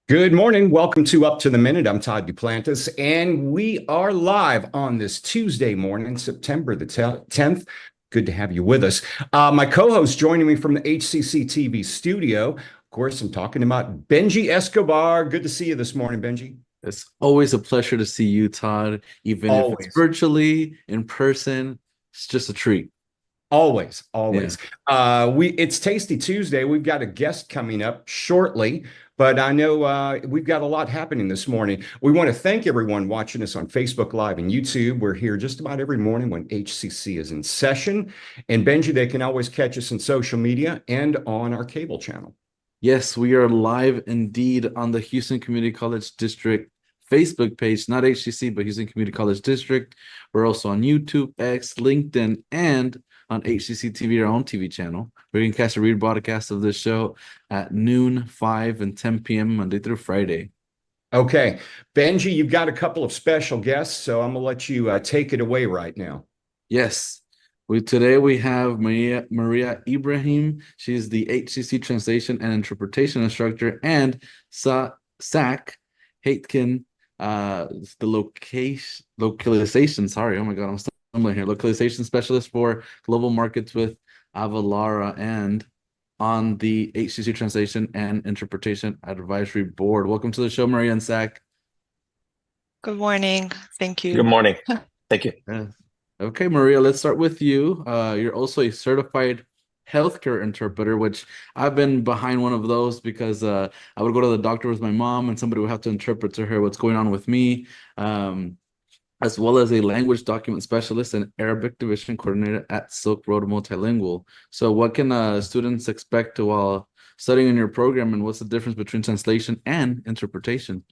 Good morning. Welcome to Up to the Minute. I'm Todd Duplantis, and we are live on this Tuesday morning, September the 10th. Good to have you with us. My co-host joining me from the HCCTV studio. Of course, I'm talking about Benji Escobar. Good to see you this morning, Benji. It's always a pleasure to see you, Todd, even if it's Always. virtually, in person. It's just a treat. Always, Yeah. always. It's Tasty Tuesday. We've got a guest coming up shortly, but I know we've got a lot happening this morning. We want to thank everyone watching us on Facebook Live and YouTube. We're here just about every morning when HCC is in session. And Benji, they can always catch us in social media and on our cable channel. Yes, we are live indeed on the Houston Community College District Facebook page, not HCC, but Houston Community College District. We're also on YouTube, X, LinkedIn, and on HCCTV, our own TV channel. We can catch a rebroadcast of this show at noon, 5, and 10 p.m. Monday through Friday. Okay, Benji, you've got a couple of special guests, so I'm gonna let you take it away right now. Yes. Today we have Maria Ibrahim. She's the HCC translation and interpretation instructor, and Sack Haitkin, the localization. Sorry, oh my God, I'm stumbling here. Localization specialist for global markets with Avalara and on the HCC translation and interpretation advisory board. Welcome to the show, Maria and Sack. Good morning. Thank Good you. morning. Thank you. Okay, Maria, let's start with you. You're also a certified healthcare interpreter, which I've been behind one of those because I would go to the doctor with my mom and somebody would have to interpret to her what's going on with me, as well as a language document specialist and Arabic division coordinator at Silk Road Multilingual. So what can students expect while studying in your program, and what's the difference between translation and interpretation?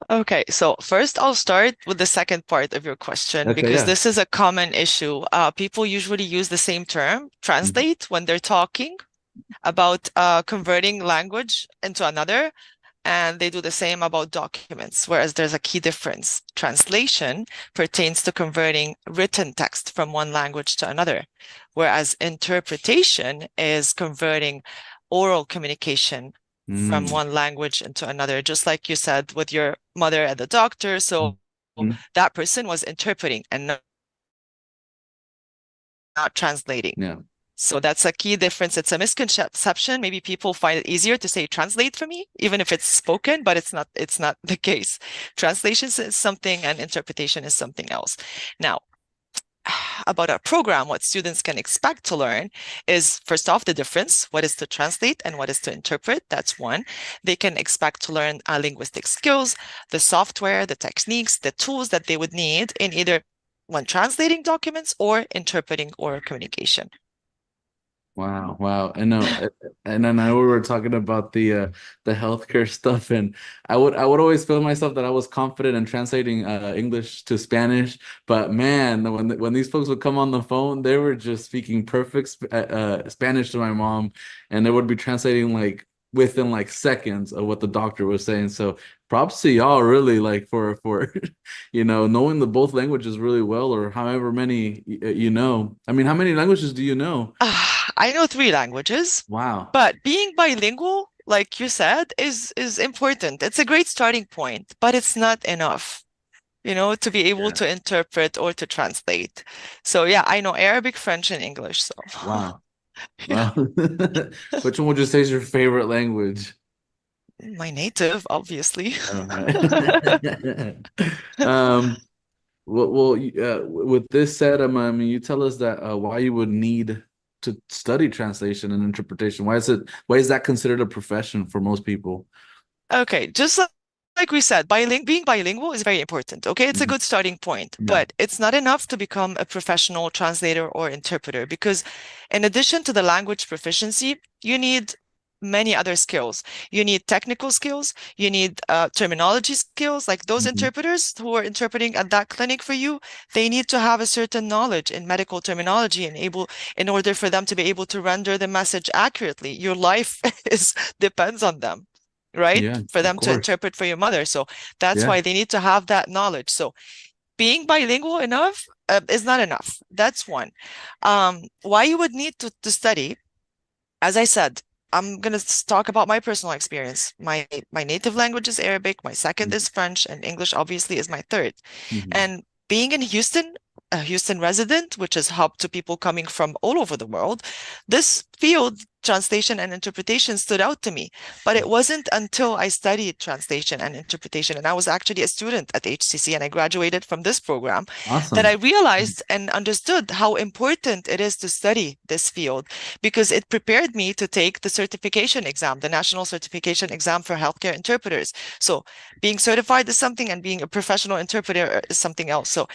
Okay, so first I'll start with the second part of your question Okay, because yeah. this is a common issue. People usually use the same term, Mhm. translate, when they're talking about converting language into another, and they do the same about documents, whereas there's a key difference. Translation pertains to converting written text from one language to another, whereas interpretation is converting oral communication from Mm. one language into another, just like you said with your mother and the doctor. So Mhm. that person was interpreting and not translating. Yeah. So that's a key difference. It's a misconception. Maybe people find it easier to say translate for me, even if it's spoken, but it's not the case. Translation is something and interpretation is something else. Now, about our program, what students can expect to learn is, first off, the difference. What is to translate and what is to interpret? That's one. They can expect to learn linguistic skills, the software, the techniques, the tools that they would need in either when translating documents or interpreting oral communication. Wow, wow. I know. And then I know we were talking about the healthcare stuff, and I would always feel myself that I was confident in translating English to Spanish, but man, when these folks would come on the phone, they were just speaking perfect Spanish to my mom, and they would be translating like within like seconds of what the doctor was saying. So props to y'all really like for knowing the both languages really well, or however many you know. I mean, how many languages do you know? I know three languages, Wow. but being bilingual, like you said, is important. It's a great starting point, but it's not enough, to be able Yeah. to interpret or to translate. So yeah, I know Arabic, French, and English. So Wow. yeah, Wow. Which one would you say is your favorite language? my native, obviously. All right. Um, with this said, I mean, you tell us that why you would need to study translation and interpretation. Why is that considered a profession for most people? Okay, just like we said, being bilingual is very important. Okay, it's a Mhm. good starting point, Yeah. but it's not enough to become a professional translator or interpreter because in addition to the language proficiency, you need many other skills. You need technical skills, you need terminology skills, like those Mhm. interpreters who are interpreting at that clinic for you, they need to have a certain knowledge in medical terminology and in order for them to be able to render the message accurately. Your life is depends on them, right? Yeah, For of them to course. interpret for your mother. So that's Yeah. why they need to have that knowledge. So being bilingual enough is not enough. That's one. Why you would need to study, as I said, I'm gonna talk about my personal experience. My native language is Arabic, my second is French, and English obviously is my third. Mhm. And being in Houston, a Houston resident, which is hub to people coming from all over the world, this field, translation and interpretation, stood out to me. But it wasn't until I studied translation and interpretation, and I was actually a student at HCC and I graduated from this program, that I Awesome. realized and understood how important it is to study this field, because it prepared me to take the certification exam, the national certification exam for healthcare interpreters. So being certified is something, and being a professional interpreter is something else. So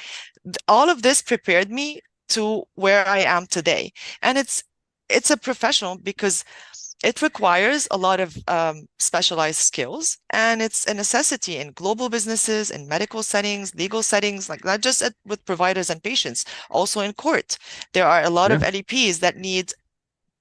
all of this prepared me to where I am today. And it's a professional because it requires a lot of specialized skills, and it's a necessity in global businesses, in medical settings, legal settings, like not just with providers and patients, also in court. There are a lot of Yeah. LEPs that need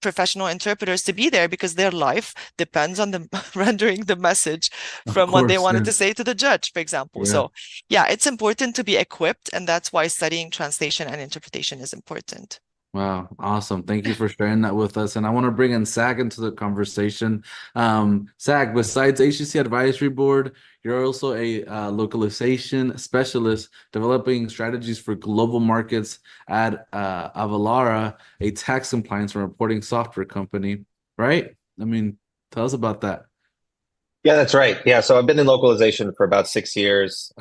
professional interpreters to be there because their life depends on them rendering the message Of from what they course. wanted Yeah. to say to the judge, for example. Yeah. So, yeah, it's important to be equipped, and that's why studying translation and interpretation is important. Wow, awesome. Thank you for sharing that with us. And I want to bring in SAG into the conversation. SAG, besides HCC Advisory Board, you're also a localization specialist developing strategies for global markets at Avalara, a tax compliance and reporting software company, right? I mean, tell us about that. Yeah, that's right. Yeah, so I've been in localization for about 6 years.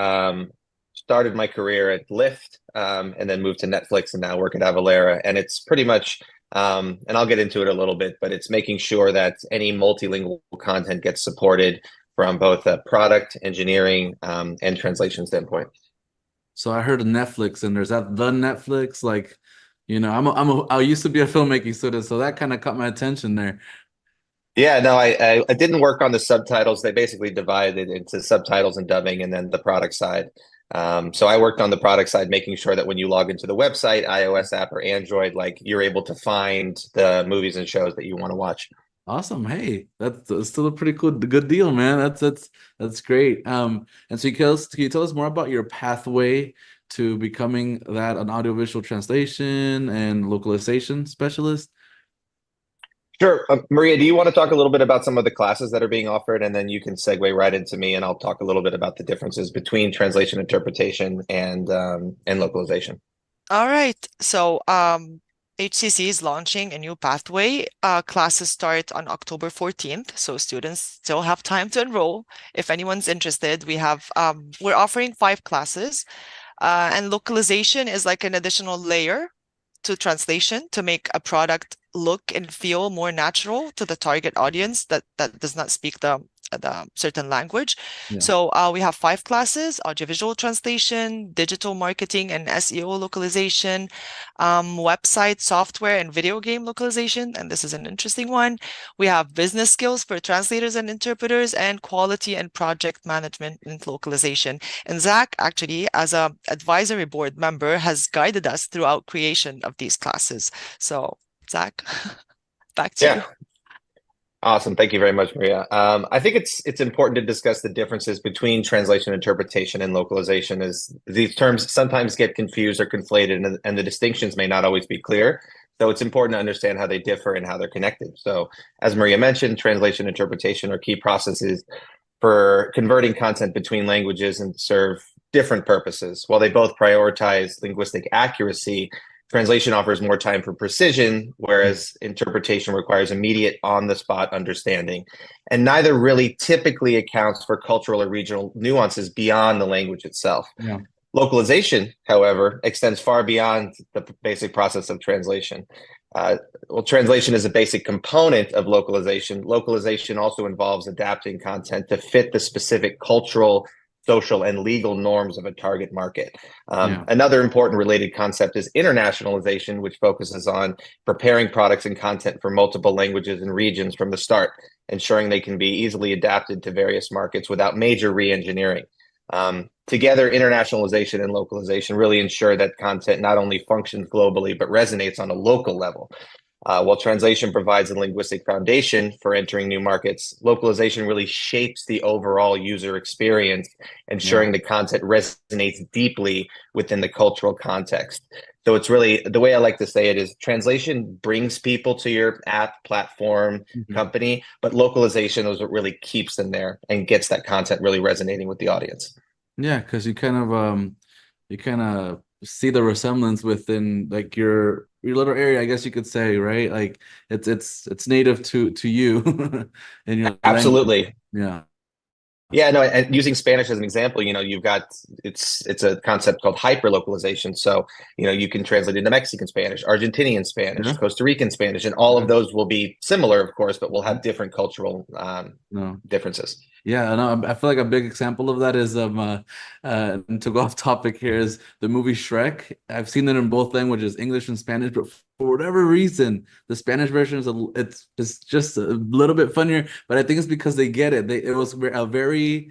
Started my career at Lyft, and then moved to Netflix, and now work at Avalara. And it's pretty much, and I'll get into it a little bit, but it's making sure that any multilingual content gets supported from both a product, engineering, and translation standpoint. So I heard of Netflix, and there's that the Netflix, like, I used to be a filmmaking student, so that kind of caught my attention there. Yeah, no, I didn't work on the subtitles. They basically divided into subtitles and dubbing, and then the product side. So I worked on the product side, making sure that when you log into the website, iOS app or Android, like you're able to find the movies and shows that you want to watch. Awesome. Hey, that's still a pretty good deal, man. That's great. And so can you tell us more about your pathway to becoming an audiovisual translation and localization specialist? Sure. Maria, do you want to talk a little bit about some of the classes that are being offered, and then you can segue right into me, and I'll talk a little bit about the differences between translation interpretation and localization. All right. So, HCC is launching a new pathway. Classes start on October 14th, so students still have time to enroll. If anyone's interested, we're offering 5 classes, and localization is like an additional layer to translation to make a product look and feel more natural to the target audience that does not speak the certain language. Yeah. So we have 5 classes: audiovisual translation, digital marketing and SEO localization, website, software, and video game localization. And this is an interesting one. We have business skills for translators and interpreters, and quality and project management and localization. And Zach, actually, as a advisory board member, has guided us throughout creation of these classes. So, Zach, back to you. Awesome. Thank you very much, Maria. I think it's important to discuss the differences between translation, interpretation, and localization, as these terms sometimes get confused or conflated, and the distinctions may not always be clear. So it's important to understand how they differ and how they're connected. So as Maria mentioned, translation, interpretation are key processes for converting content between languages and serve different purposes. While they both prioritize linguistic accuracy, translation offers more time for precision, whereas interpretation requires immediate on-the-spot understanding. And neither really typically accounts for cultural or regional nuances beyond the language itself. Yeah. Localization, however, extends far beyond the basic process of translation. Translation is a basic component of localization. Localization also involves adapting content to fit the specific cultural, social, and legal norms of a target market. Another important related concept is internationalization, which focuses on preparing products and content for multiple languages and regions from the start, ensuring they can be easily adapted to various markets without major re-engineering. Together, internationalization and localization really ensure that content not only functions globally, but resonates on a local level. While translation provides a linguistic foundation for entering new markets, localization really shapes the overall user experience, ensuring the content resonates deeply within the cultural context. So it's really, the way I like to say it is, translation brings people to your app, platform, company, but localization is what really keeps them there and gets that content really resonating with the audience. Yeah, because you kind of see the resemblance within like your little area, I guess you could say, right? Like it's native to you in your language. Absolutely. Yeah. Yeah, no, and using Spanish as an example, you've got it's a concept called hyperlocalization. So, you can translate into Mexican Spanish, Argentinian Spanish, Costa Rican Spanish, and all of those will be similar, of course, but will have different cultural differences. Yeah, no, I feel like a big example of that is and to go off topic here, is the movie Shrek. I've seen it in both languages, English and Spanish, but for whatever reason, the Spanish version it's just a little bit funnier. But I think it's because they get it. It was a very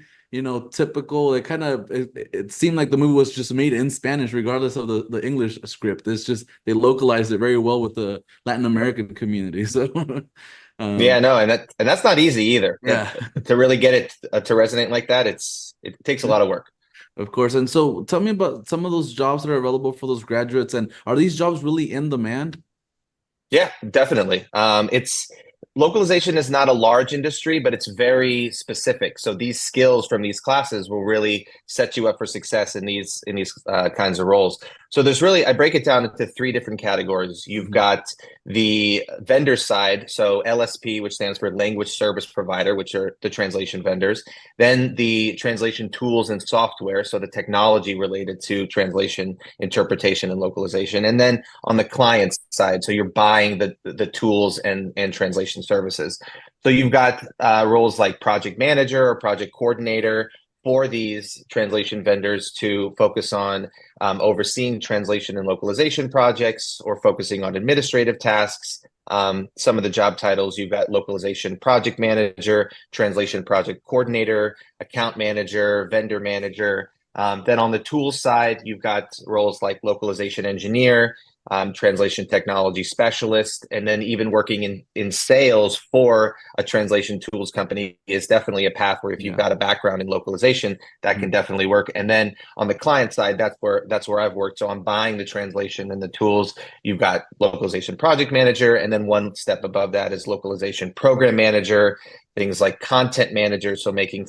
typical. It seemed like the movie was just made in Spanish, regardless of the English script. It's just they localized it very well with the Latin American community. So. Yeah, no, and that's not easy either. Yeah. To really get it to resonate like that, it takes a lot of work. Of course. And so tell me about some of those jobs that are available for those graduates, and are these jobs really in demand? Yeah, definitely. Localization is not a large industry, but it's very specific. So these skills from these classes will really set you up for success in these kinds of roles. So I break it down into 3 different categories. You've got the vendor side, so LSP, which stands for Language Service Provider, which are the translation vendors. Then the translation tools and software, so the technology related to translation, interpretation, and localization. And then on the client side, so you're buying the tools and translation services. So you've got roles like project manager or project coordinator for these translation vendors to focus on overseeing translation and localization projects, or focusing on administrative tasks. Some of the job titles, you've got localization project manager, translation project coordinator, account manager, vendor manager. Then on the tools side, you've got roles like localization engineer, translation technology specialist, and then even working in sales for a translation tools company is definitely a path where if you've got a background in localization, that can definitely work. And then on the client side, that's where I've worked. So I'm buying the translation and the tools. You've got localization project manager, and then one step above that is localization program manager, things like content manager. So making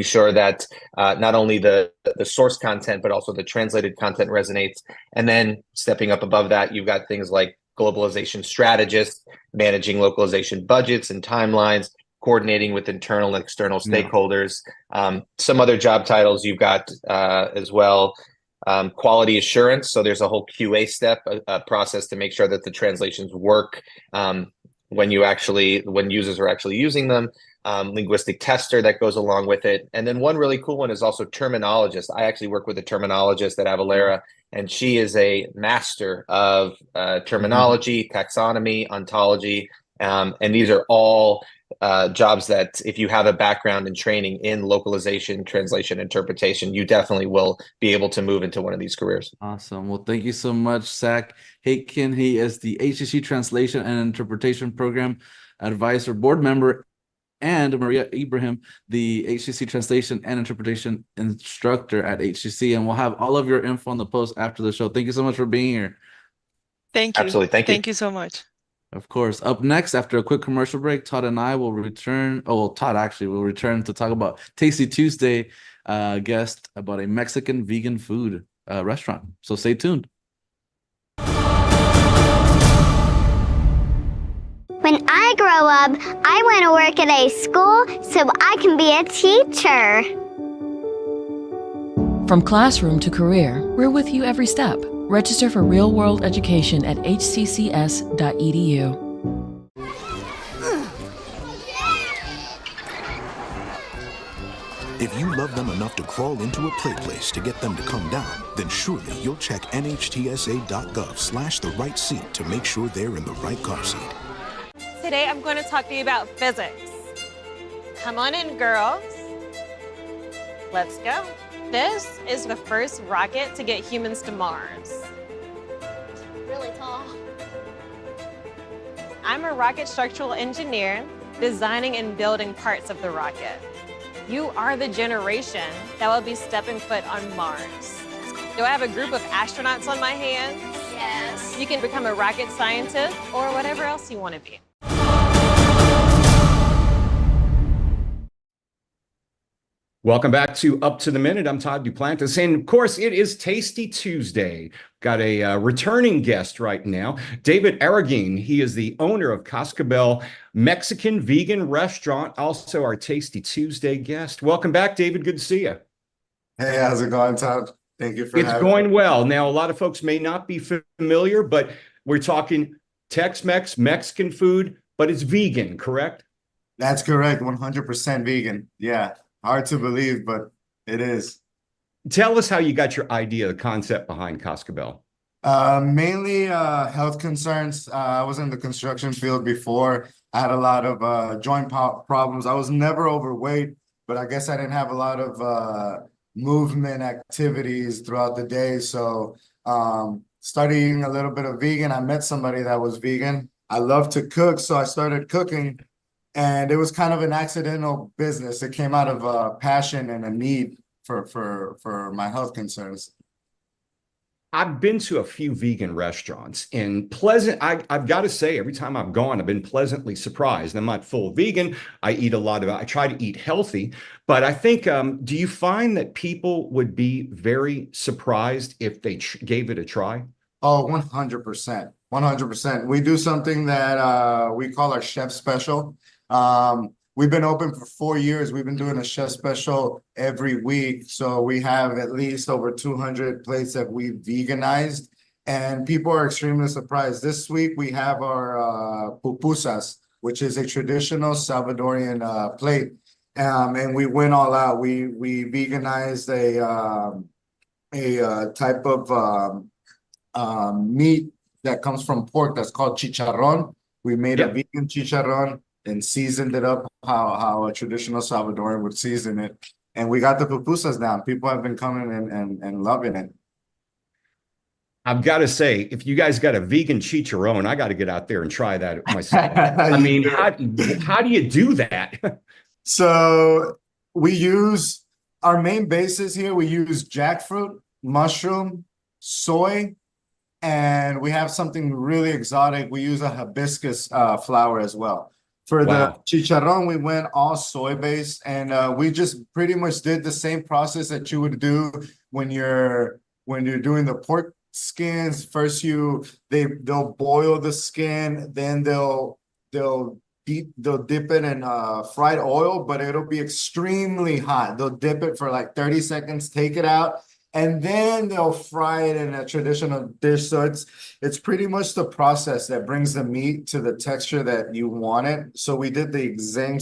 sure that not only the source content, but also the translated content resonates. And then stepping up above that, you've got things like globalization strategist, managing localization budgets and timelines, coordinating with internal and external stakeholders. Some other job titles you've got as well. Quality assurance. So there's a whole QA step, a process to make sure that the translations work when users are actually using them. Linguistic tester that goes along with it. And then one really cool one is also terminologist. I actually work with a terminologist at Avalara, and she is a master of terminology, taxonomy, ontology. And these are all jobs that if you have a background and training in localization, translation, interpretation, you definitely will be able to move into one of these careers. Awesome. Well, thank you so much, Zach Haitkin. He is the HCC Translation and Interpretation Program Advisor Board Member, and Maria Ibrahim, the HCC Translation and Interpretation Instructor at HCC. And we'll have all of your info on the post after the show. Thank you so much for being here. Thank you. Absolutely. Thank you. Thank you so much. Of course. Up next, after a quick commercial break, Todd and I will return. Oh, well, Todd actually will return to talk about Tasty Tuesday guest about a Mexican vegan food restaurant. So stay tuned. When I grow up, I want to work at a school so I can be a teacher. From classroom to career, we're with you every step. Register for real-world education at hccs.edu. If you love them enough to crawl into a play place to get them to come down, then surely you'll check nhtsa.gov/the right seat to make sure they're in the right car seat. Today I'm going to talk to you about physics. Come on in, girls. Let's go. This is the first rocket to get humans to Mars. Really tall. I'm a rocket structural engineer, designing and building parts of the rocket. You are the generation that will be stepping foot on Mars. Do I have a group of astronauts on my hands? Yes. You can become a rocket scientist or whatever else you want to be. Welcome back to Up to the Minute. I'm Todd Duplantis. And of course, it is Tasty Tuesday. Got a returning guest right now, David Arreguin. He is the owner of Cascabel Mexican Vegan Restaurant, also our Tasty Tuesday guest. Welcome back, David. Good to see you. Hey, how's it going, Todd? Thank you for It's having going me. well. Now, a lot of folks may not be familiar, but we're talking Tex-Mex, Mexican food, but it's vegan, correct? That's correct, 100% vegan. Yeah, hard to believe, but it is. Tell us how you got your idea, the concept behind Cascabel. Mainly health concerns. I was in the construction field before. I had a lot of joint problems. I was never overweight, but I guess I didn't have a lot of movement activities throughout the day. So started eating a little bit of vegan. I met somebody that was vegan. I love to cook, so I started cooking, and it was kind of an accidental business. It came out of a passion and a need for my health concerns. I've been to a few vegan restaurants and I've got to say, every time I've gone, I've been pleasantly surprised. I'm not full vegan. I try to eat healthy, but I think, do you find that people would be very surprised if they gave it a try? Oh, 100%. 100%. We do something that we call our chef special. We've been open for 4 years. We've been doing a chef special every week. So we have at least over 200 plates that we've veganized, and people are extremely surprised. This week we have our pupusas, which is a traditional Salvadorian plate. And we went all out. We veganized a type of meat that comes from pork that's called chicharrón. We made a vegan chicharrón and seasoned it up how a traditional Salvadoran would season it. And we got the pupusas down. People have been coming and loving it. I've got to say, if you guys got a vegan chicharron, I got to get out there and try that myself. I mean, how do you do that? So we use our main bases here. We use jackfruit, mushroom, soy, and we have something really exotic. We use a hibiscus flower as well. For the chicharron, we went all soy-based, and we just pretty much did the same process that you would do when you're doing the pork skins. First, they'll boil the skin, then they'll dip it in fried oil, but it'll be extremely hot. They'll dip it for like 30 seconds, take it out, and then they'll fry it in a traditional dish. So it's pretty much the process that brings the meat to the texture that you want it. So we did the same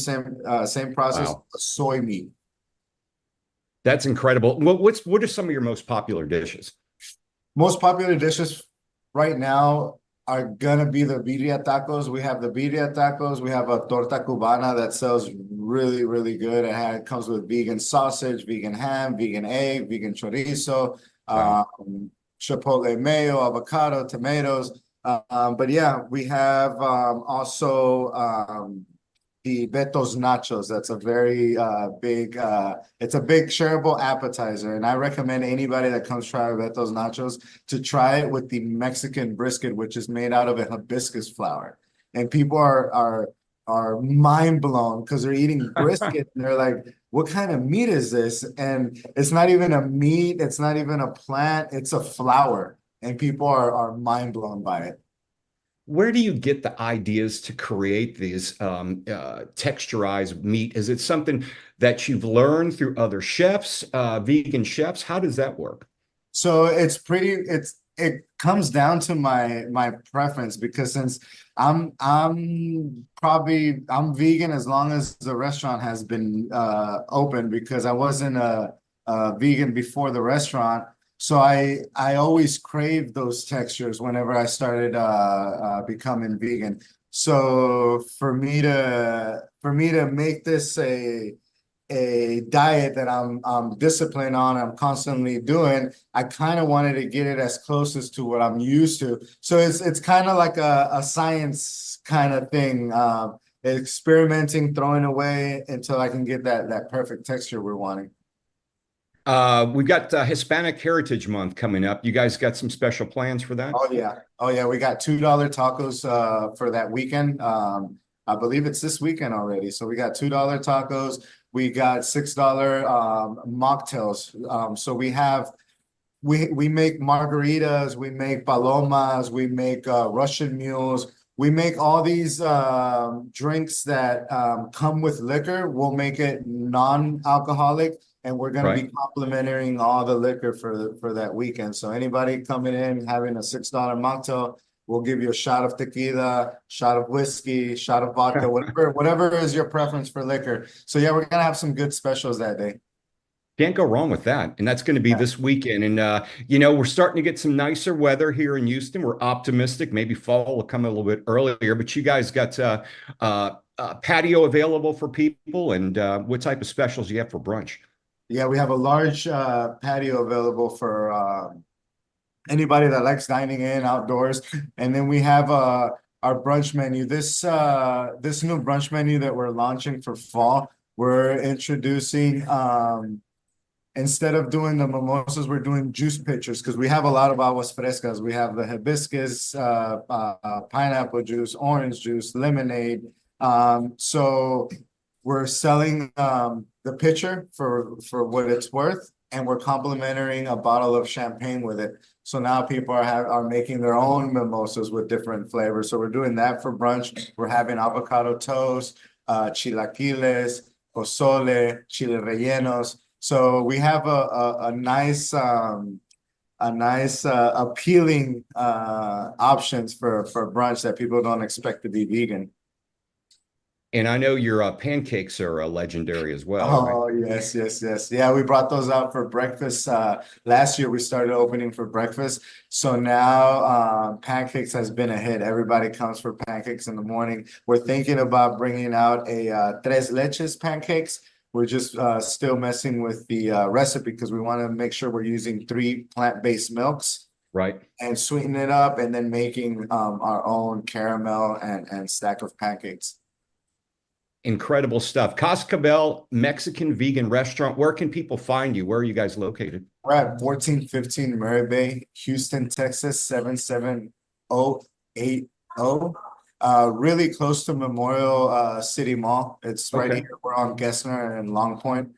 process with soy meat. That's incredible. What are some of your most popular dishes? Most popular dishes right now are gonna be the birria tacos. We have the birria tacos. We have a torta cubana that sells really, really good. It comes with vegan sausage, vegan ham, vegan egg, vegan chorizo, chipotle mayo, avocado, tomatoes. But yeah, we have also the Beto's nachos. That's a very big, it's a big shareable appetizer. And I recommend anybody that comes try Beto's nachos to try it with the Mexican brisket, which is made out of a hibiscus flower. And people are mind blown because they're eating brisket and they're like, what kind of meat is this? And it's not even a meat, it's not even a plant, it's a flower. And people are mind blown by it. Where do you get the ideas to create these texturized meat? Is it something that you've learned through other chefs, vegan chefs? How does that work? So it comes down to my preference, because since I'm vegan as long as the restaurant has been open, because I wasn't a vegan before the restaurant. So I always craved those textures whenever I started becoming vegan. So for me to make this a a diet that I'm disciplined on, I'm constantly doing, I kind of wanted to get it as close as to what I'm used to. So it's kind of like a science kind of thing, experimenting, throwing away until I can get that perfect texture we're wanting. We've got Hispanic Heritage Month coming up. You guys got some special plans for that? Oh yeah, we got $2 tacos for that weekend. I believe it's this weekend already. So we got $2 tacos. We got $6 mocktails. So we make margaritas, we make palomas, we make Russian mules. We make all these drinks that come with liquor. We'll make it non-alcoholic, and we're going to be complimenting all the liquor for that weekend. So anybody coming in having a $6 mocktail, we'll give you a shot of tequila, shot of whiskey, shot of vodka, whatever is your preference for liquor. So yeah, we're gonna have some good specials that day. Can't go wrong with that. And that's going to be this weekend. And, we're starting to get some nicer weather here in Houston. We're optimistic. Maybe fall will come a little bit earlier, but you guys got patio available for people. And what type of specials do you have for brunch? Yeah, we have a large patio available for anybody that likes dining in outdoors. And then we have our brunch menu. This new brunch menu that we're launching for fall, we're introducing instead of doing the mimosas, we're doing juice pitchers because we have a lot of aguas frescas. We have the hibiscus, pineapple juice, orange juice, lemonade. So we're selling the pitcher for what it's worth, and we're complimenting a bottle of champagne with it. So now people are making their own mimosas with different flavors. So we're doing that for brunch. We're having avocado toast, chilaquiles, pozole, chile rellenos. So we have a nice appealing options for brunch that people don't expect to be vegan. And I know your pancakes are legendary as well. Oh, right? Yes. Yeah, we brought those out for breakfast. Last year we started opening for breakfast. So now pancakes has been a hit. Everybody comes for pancakes in the morning. We're thinking about bringing out a tres leches pancakes. We're just still messing with the recipe because we want to make sure we're using 3 plant-based milks. Right. And sweeten it up and then making our own caramel and stack of pancakes. Incredible stuff. Cascabel Mexican Vegan Restaurant. Where can people find you? Where are you guys located? We're at 1415 Murray Bay, Houston, Texas, 77080. Really close to Memorial City Mall. It's right here. We're on Gessner and Long Point.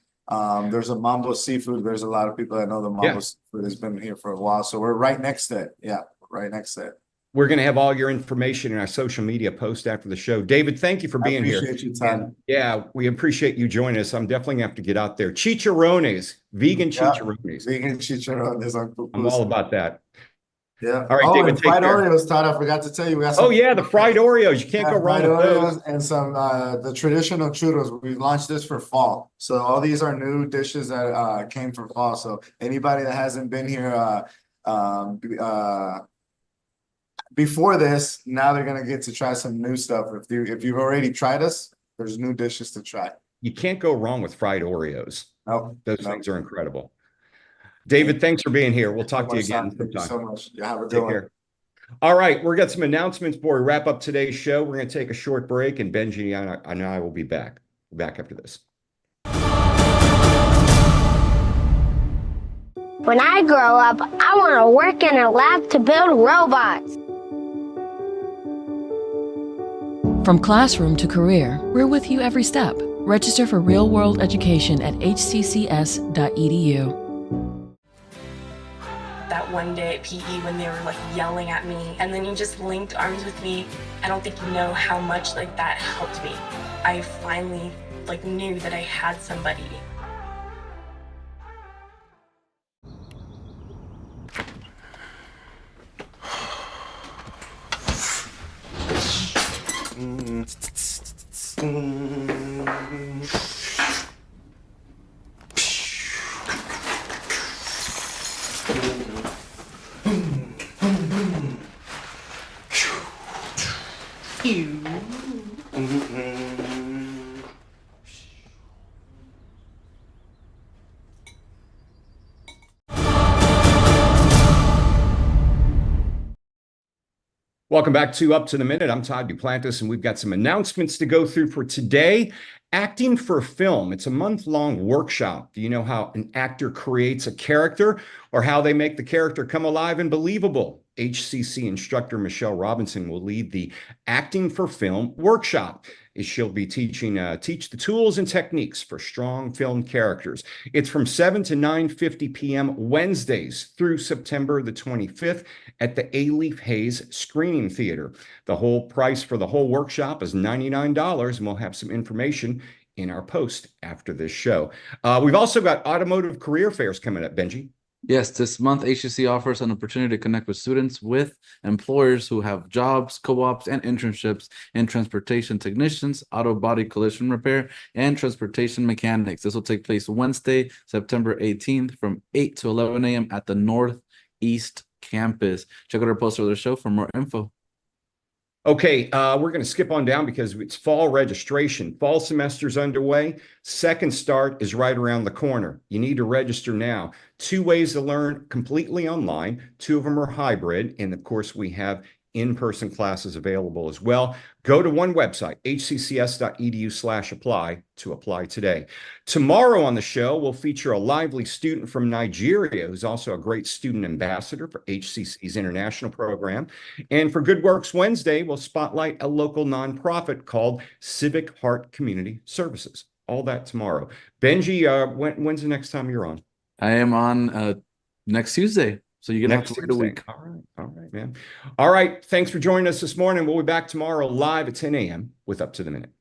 There's a Mambo Seafood. There's a lot of people that know the Mambo Seafood has been here for a while. So we're right next to it. Yeah, right next to it. We're going to have all your information in our social media post after the show. David, thank you for being here. I appreciate you, Todd. Yeah, we appreciate you joining us. I'm definitely going to have to get out there. Chicharrones, vegan chicharrones. Vegan chicharrones on pupusas. I'm all about that. Yeah. All right, David, and fried Oreos, Todd. I forgot to tell you. We got some, the fried Oreos. You can't go wrong with those. And some the traditional churros. We launched this for fall. So all these are new dishes that came for fall. So anybody that hasn't been here before this, now they're gonna get to try some new stuff. If you've already tried us, there's new dishes to try. You can't go wrong with fried Oreos. No, those things are incredible. David, thanks for being here. We'll talk to you again sometime. Thank you so much. Yeah, have a good one. All right, we've got some announcements before we wrap up today's show. We're going to take a short break, and Benji and I will be back after this. When I grow up, I want to work in a lab to build robots. From classroom to career, we're with you every step. Register for real-world education at hccs.edu. That one day at PE when they were like yelling at me and then you just linked arms with me, I don't think you know how much like that helped me. I finally like knew that I had somebody. Welcome back to Up to the Minute. I'm Todd Duplantis, and we've got some announcements to go through for today. Acting for Film. It's a month-long workshop. Do you know how an actor creates a character or how they make the character come alive and believable? HCC instructor Michelle Robinson will lead the Acting for Film workshop. She'll be teaching teach the tools and techniques for strong film characters. It's from 7 to 9:50 p.m. Wednesdays through September the 25th at the A-Leaf Hayes Screening Theater. The whole price for the whole workshop is $99, and we'll have some information in our post after this show. We've also got automotive career fairs coming up, Benji. Yes, this month HCC offers an opportunity to connect with students with employers who have jobs, co-ops, and internships in transportation technicians, auto body collision repair, and transportation mechanics. This will take place Wednesday, September 18th from 8 to 11 a.m. at the Northeast Campus. Check out our poster of the show for more info. Okay, we're going to skip on down because it's fall registration. Fall semester's underway. Second start is right around the corner. You need to register now. 2 ways to learn completely online. 2 of them are hybrid. And of course, we have in-person classes available as well. Go to one website, hccs.edu/apply to apply today. Tomorrow on the show, we'll feature a lively student from Nigeria who's also a great student ambassador for HCC's international program. And for Good Works Wednesday, we'll spotlight a local nonprofit called Civic Heart Community Services. All that tomorrow. Benji, when's the next time you're on? I am on next Tuesday. So you're going to have to wait a week. All right, man. All right. Thanks for joining us this morning. We'll be back tomorrow live at 10 a.m. with Up to the Minute.